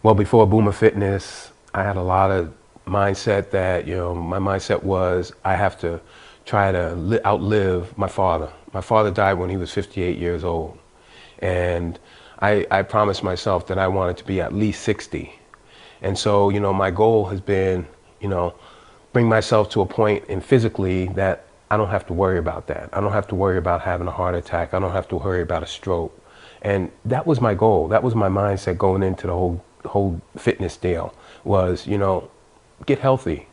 Well, before Boomer Fitness, I had a lot of mindset that, my mindset was I have to try to outlive my father. My father died when he was 58 years old. And I promised myself that I wanted to be at least 60. And so, my goal has been, bring myself to a point in physically that I don't have to worry about that. I don't have to worry about having a heart attack. I don't have to worry about a stroke. And that was my goal. That was my mindset going into the whole fitness deal was, get healthy.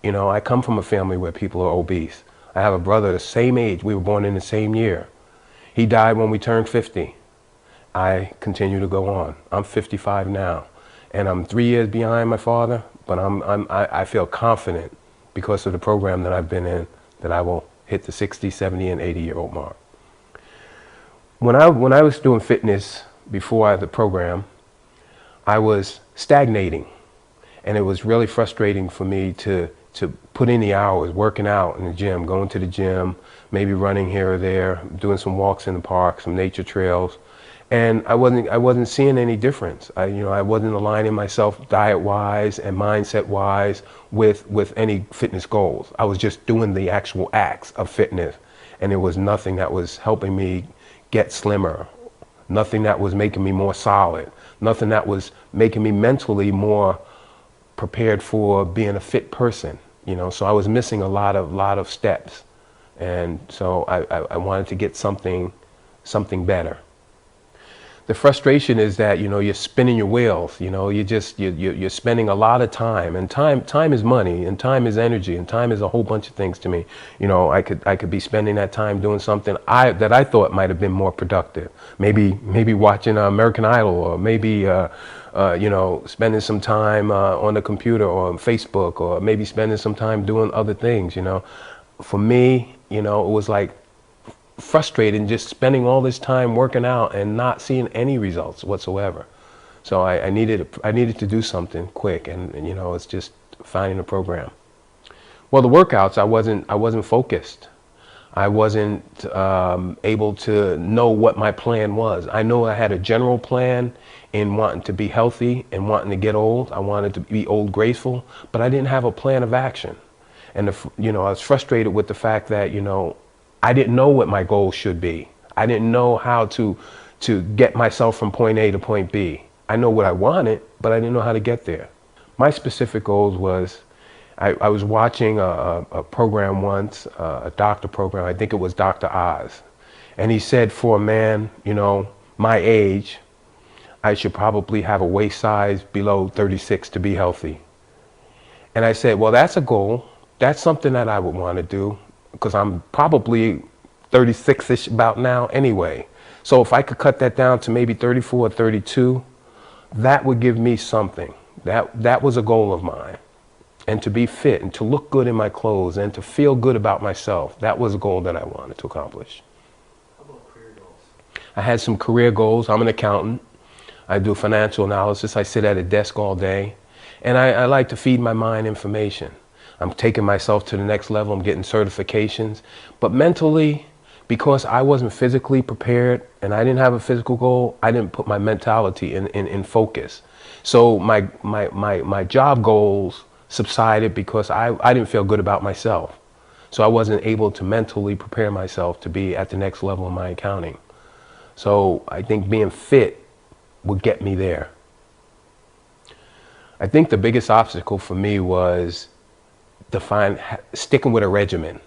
I come from a family where people are obese. I have a brother the same age. We were born in the same year. He died when we turned 50. I continue to go on. I'm 55 now, and I'm 3 years behind my father, but I feel confident because of the program that I've been in that I will hit the 60, 70, and 80-year-old mark. When I was doing fitness before the program, I was stagnating, and it was really frustrating for me to put in the hours, working out in the gym, going to the gym, maybe running here or there, doing some walks in the park, some nature trails, and I wasn't seeing any difference. I wasn't aligning myself diet-wise and mindset-wise with any fitness goals. I was just doing the actual acts of fitness, and there was nothing that was helping me get slimmer, nothing that was making me more solid, nothing that was making me mentally more prepared for being a fit person. So I was missing a lot of steps, and so I wanted to get something better. The frustration is that you're spinning your wheels. You're spending a lot of time, and time is money, and time is energy, and time is a whole bunch of things to me. I could be spending that time doing something that I thought might have been more productive. Maybe watching American Idol, or maybe spending some time on the computer or on Facebook, or maybe spending some time doing other things. For me, it was like frustrated just spending all this time working out and not seeing any results whatsoever. So I needed to do something quick, and it's just finding a program. Well, the workouts, I wasn't focused. I wasn't able to know what my plan was. I know I had a general plan in wanting to be healthy and wanting to get old. I wanted to be old graceful, but I didn't have a plan of action. And I was frustrated with the fact that I didn't know what my goals should be. I didn't know how to get myself from point A to point B. I know what I wanted, but I didn't know how to get there. My specific goals was, I was watching a program once, a doctor program. I think it was Dr. Oz. And he said for a man, my age, I should probably have a waist size below 36 to be healthy. And I said, well, that's a goal. That's something that I would want to do, because I'm probably 36-ish about now anyway. So if I could cut that down to maybe 34 or 32, that would give me something. That was a goal of mine. And to be fit and to look good in my clothes and to feel good about myself, that was a goal that I wanted to accomplish. How about career goals? I had some career goals. I'm an accountant. I do financial analysis. I sit at a desk all day. And I like to feed my mind information. I'm taking myself to the next level. I'm getting certifications. But mentally, because I wasn't physically prepared and I didn't have a physical goal, I didn't put my mentality in focus. So my job goals subsided because I didn't feel good about myself. So I wasn't able to mentally prepare myself to be at the next level of my accounting. So I think being fit would get me there. I think the biggest obstacle for me was sticking with a regimen,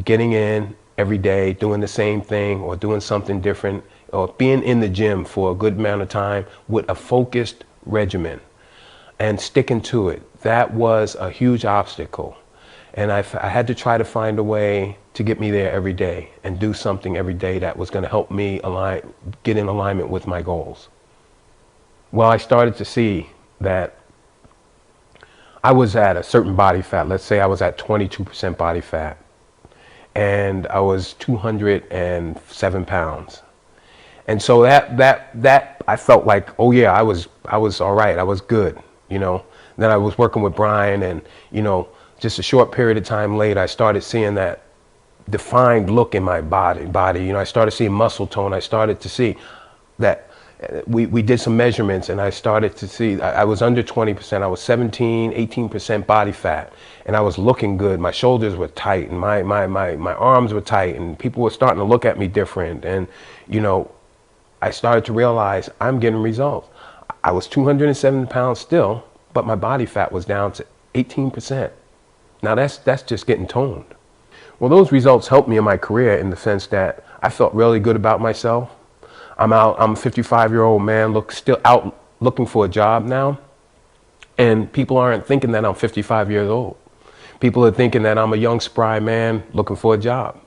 getting in every day, doing the same thing or doing something different, or being in the gym for a good amount of time with a focused regimen and sticking to it. That was a huge obstacle. And I had to try to find a way to get me there every day and do something every day that was going to help me get in alignment with my goals. Well, I started to see that I was at a certain body fat. Let's say I was at 22% body fat, and I was 207 pounds. And so that I felt like, oh yeah, I was all right. I was good, Then I was working with Brian, and just a short period of time later, I started seeing that defined look in my body. I started seeing muscle tone. I started to see that we did some measurements, and I started to see I was under 20%. I was 17, 18% body fat, and I was looking good. My shoulders were tight, and my arms were tight, and people were starting to look at me different. And, you know, I started to realize I'm getting results. I was 207 pounds still, but my body fat was down to 18%. Now that's just getting toned. Well, those results helped me in my career in the sense that I felt really good about myself. I'm a 55-year-old man, still out looking for a job now. And people aren't thinking that I'm 55 years old. People are thinking that I'm a young, spry man looking for a job,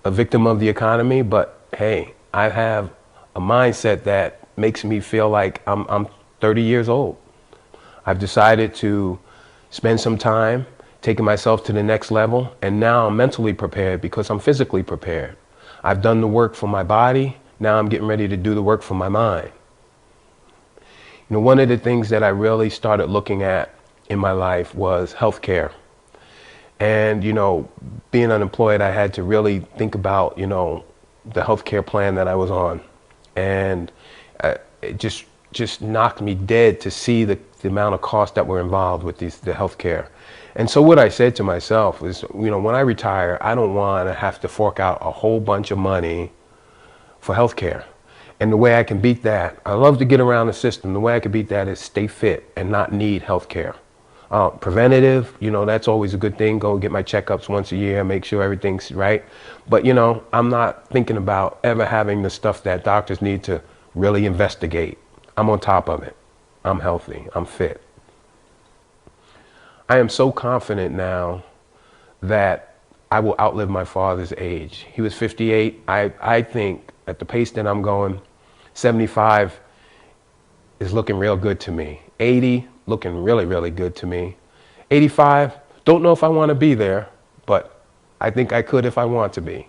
a victim of the economy. But hey, I have a mindset that makes me feel like I'm 30 years old. I've decided to spend some time taking myself to the next level, and now I'm mentally prepared because I'm physically prepared. I've done the work for my body. Now I'm getting ready to do the work for my mind. You know, one of the things that I really started looking at in my life was healthcare. And, you know, being unemployed, I had to really think about, you know, the healthcare plan that I was on. And it just knocked me dead to see the amount of costs that were involved with the healthcare. And so what I said to myself is, you know, when I retire, I don't want to have to fork out a whole bunch of money for healthcare. And the way I can beat that, I love to get around the system. The way I can beat that is stay fit and not need healthcare. Preventative, you know, that's always a good thing. Go get my checkups once a year, make sure everything's right. But, you know, I'm not thinking about ever having the stuff that doctors need to really investigate. I'm on top of it. I'm healthy. I'm fit. I am so confident now that I will outlive my father's age. He was 58. I think at the pace that I'm going, 75 is looking real good to me. 80, looking really, really good to me. 85, don't know if I want to be there, but I think I could if I want to be.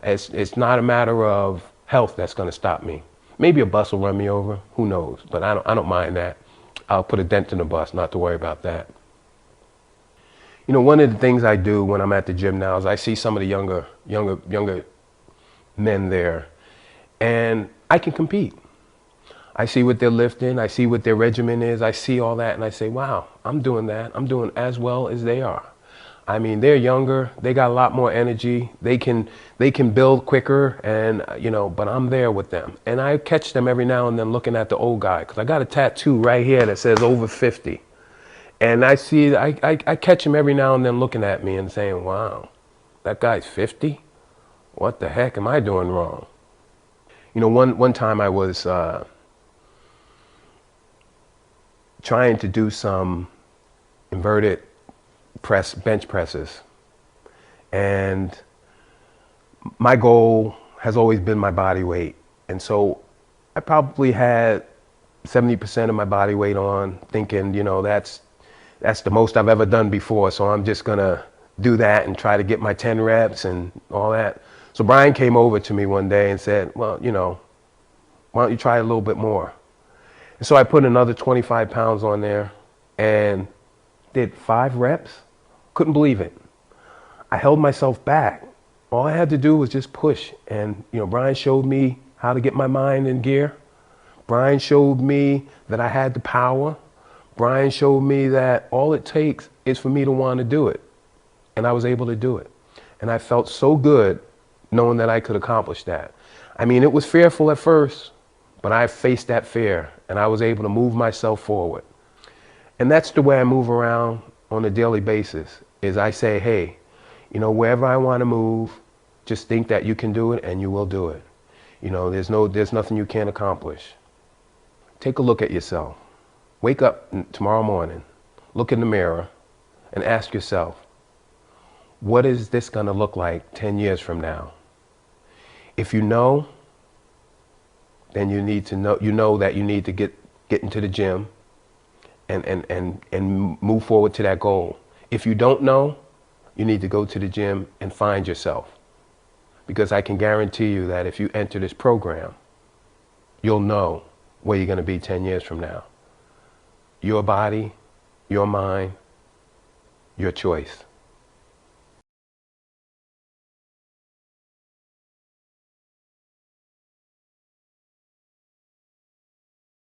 It's not a matter of health that's going to stop me. Maybe a bus will run me over, who knows, but I don't mind that. I'll put a dent in the bus, not to worry about that. You know, one of the things I do when I'm at the gym now is I see some of the younger men there, and I can compete. I see what they're lifting, I see what their regimen is, I see all that, and I say, wow, I'm doing that. I'm doing as well as they are. I mean, they're younger, they got a lot more energy, they can build quicker, and you know, but I'm there with them. And I catch them every now and then looking at the old guy, because I got a tattoo right here that says over 50. And I catch him every now and then looking at me and saying, wow, that guy's 50? What the heck am I doing wrong? You know, one time I was trying to do some inverted bench presses. And my goal has always been my body weight. And so I probably had 70% of my body weight on, thinking, you know, that's the most I've ever done before, so I'm just gonna do that and try to get my 10 reps and all that. So Brian came over to me one day and said, well, you know, why don't you try a little bit more? And so I put another 25 pounds on there and did 5 reps. Couldn't believe it. I held myself back. All I had to do was just push. And, you know, Brian showed me how to get my mind in gear. Brian showed me that I had the power. Brian showed me that all it takes is for me to want to do it. And I was able to do it. And I felt so good knowing that I could accomplish that. I mean, it was fearful at first, but I faced that fear and I was able to move myself forward. And that's the way I move around on a daily basis, is I say, hey, you know, wherever I want to move, just think that you can do it and you will do it. You know, there's nothing you can't accomplish. Take a look at yourself. Wake up tomorrow morning, look in the mirror, and ask yourself, what is this going to look like 10 years from now? If you know, then you know that you need to get into the gym and move forward to that goal. If you don't know, you need to go to the gym and find yourself. Because I can guarantee you that if you enter this program, you'll know where you're going to be 10 years from now. Your body, your mind, your choice.